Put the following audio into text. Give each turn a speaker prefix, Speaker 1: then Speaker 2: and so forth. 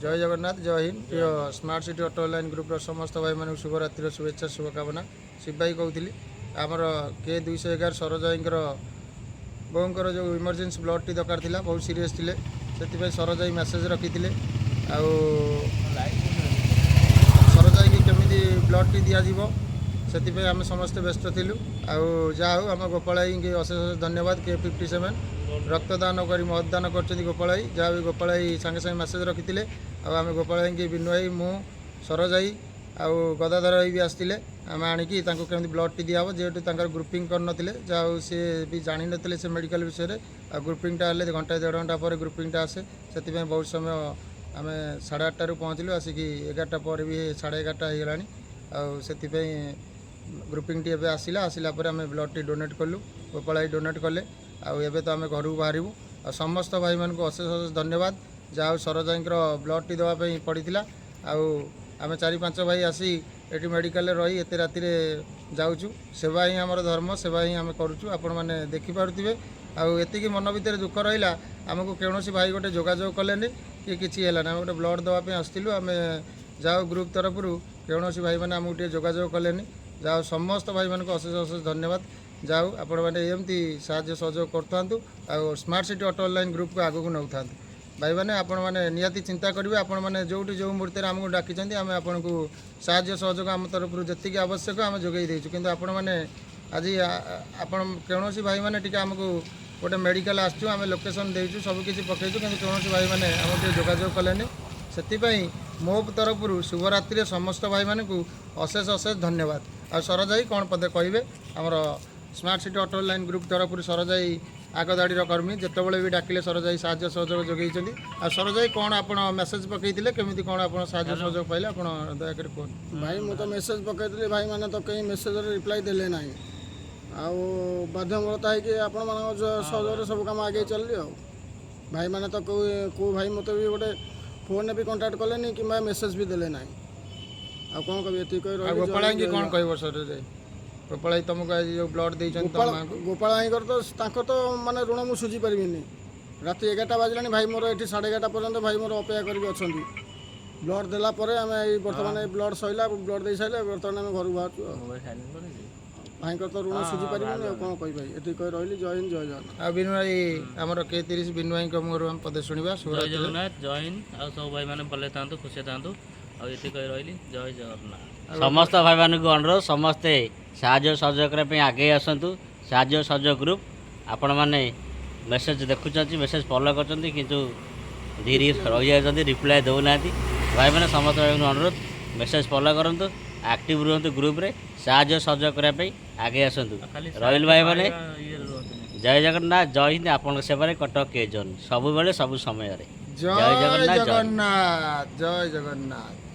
Speaker 1: जय जगन्नाथ जय हिंद प्रिय smart city auto line group समस्त भाई मान शुभरात्रि शुभेच्छा शुभकामना शिव भाई कहती आमर के 211 सरोजाईर बोर जो इमरजेंसी ब्लड टी दरकार था बहुत सीरीयस थे से सरोजाई मेसेज रखी सरोजाई की केमी ब्लड टी दिज्व से आम समस्ते व्यस्त थिलु आउ आम गोपालाई के अशेष धन्यवाद के 57 रक्तदान कर महदान कर गोपालाई जहाँ भी गोपालाई सांगे सांगे मेसेज रखी आम गोपालाई की बिनु भाई मु सरोजाई आउ गदाधर भाई भी आसते आम आणिकी केमी ब्लड टी दिहब जेहेतु ग्रुपिंग करनते जहाँ सी भी जानी ना से मेडिकल विषय में ग्रुपिंगटा हेल्ले घंटा 1.5 घंटा पर ग्रुपिंगटा आसे से बहुत समय आम 8:30 पहुँचलु आसिक 11टा पर भी 11:30 हो गला से ग्रुपिंग टी आसला आसला आम ब्लड टी डोनेट कलु गोपालाई डोनेट कले आबे तो आम घर को बाहरबू आ समस्त भाई मान को अशेष अशेष धन्यवाद जहाँ सरोजाई ब्लड टी देवाई पड़ता आम 4-5 भाई आसी ये मेडिकल रही एत राति जाऊँ सेवा ही आमर धर्म सेवा ही आम करुँ आपण मैंने देखिपे आती मन भितर दुख रहा आमको कौन भाई गोटे जोगाजोग कले कि किसी है आम गोटे ब्लड देवाई आसलु आम जाओ ग्रुप तरफ कौन भाई मैंने आमको टे जोगाजोग कले जाओ समस्त भाई मान को अशेष अशेष धन्यवाद जाओ आपण मैंने एमती साहाय्य सहयोग करूँ smart city auto line group को आगू नौ था भाई मैंने आपण मैंने निहाती चिंता करेंगे आपण मैंने जो जो मुहूर्त आमको डाकी आम आपन को साहाय्य सहयोग आम तरफ जी आवश्यक आम जोगे देचु कि आपण मैंने आज आपण कौन भाई मैंने टी आमको गोटे मेडिकल आसचु आम लोकेशन देचु सबकि पकईचु कि कौन भाई मैंने आम जोगाजोग कले से मो तरफ शुभरात्रि समस्त भाई मान को अशेष अशेष धन्यवाद आ सरोजाई कौन पदे कहे आमर smart city auto line group तरफ सरोजाई आगदाड़ीर कर्मी जितेबाला भी डाकिले सरोजाई साहाय्य सहयोग जोगेइछन्ति आ सरोजाई कौन आप मेसेज पकईले केमी कौन आप साहाय्य सहयोग पाइले आप दयाकर कहूँ
Speaker 2: भाई मु तो मेसेज पकईली भाई मैंने तो कहीं मेसेज रिप्लाई देले ना बाध्यमता है कि आपण मान सहयोग सब कम आगे चलली भाई मैंने तो को भाई मत भी गोटे फोन भी कांटेक्ट कले कि मेसेज भी देले ना आ कौन कभी ये
Speaker 1: गोपाल की कौन कह सरोजाई गोपाल तुमको आज जो ब्लड
Speaker 2: गोपाल तो माने ऋण मुझे सुझी पारि रात 11टा बाजला भाई मोर ये 11:30 पर्यंत भाई मोर अपेक्षा कर ब्लड देला आम बर्तमान ब्लड सैला ब्लड दे सारे बर्तमान आम घर बाहर भाई तो ऋण सुझी पारि कौन कह भाई ये कह रही जय हिंद जय जगन्नाथ
Speaker 1: आ बिनु भाई आमर के 30 बिनु भाई मुहर हम पदे शुणा
Speaker 3: जय जगन्नाथ जय हिंद आ सब भाई मैंने भले था खुशी था ये कह रही जय जगन्नाथ
Speaker 4: समस्त भाई मान को अनुरोध समस्ते साहाय्य सहयोग आगे आसतु साहाय्य सहयोग ग्रुप आपण मैंने मेसेज देखुं मेसेज फॉलो कर किंतु धीरे रही जाती रिप्लाई देना भाई मैंने समस्त भाई अनुरोध मेसेज फॉलो करूँ एक्टिव रुहतु ग्रुप रे साहाय्य सहयोग करने आगे आसतु रही भाई मैंने जय जगन्नाथ जय हिंद आपण सेवा कटक के जोन सब बेले सब समय
Speaker 1: जय जगन्नाथ जय जगन्नाथ।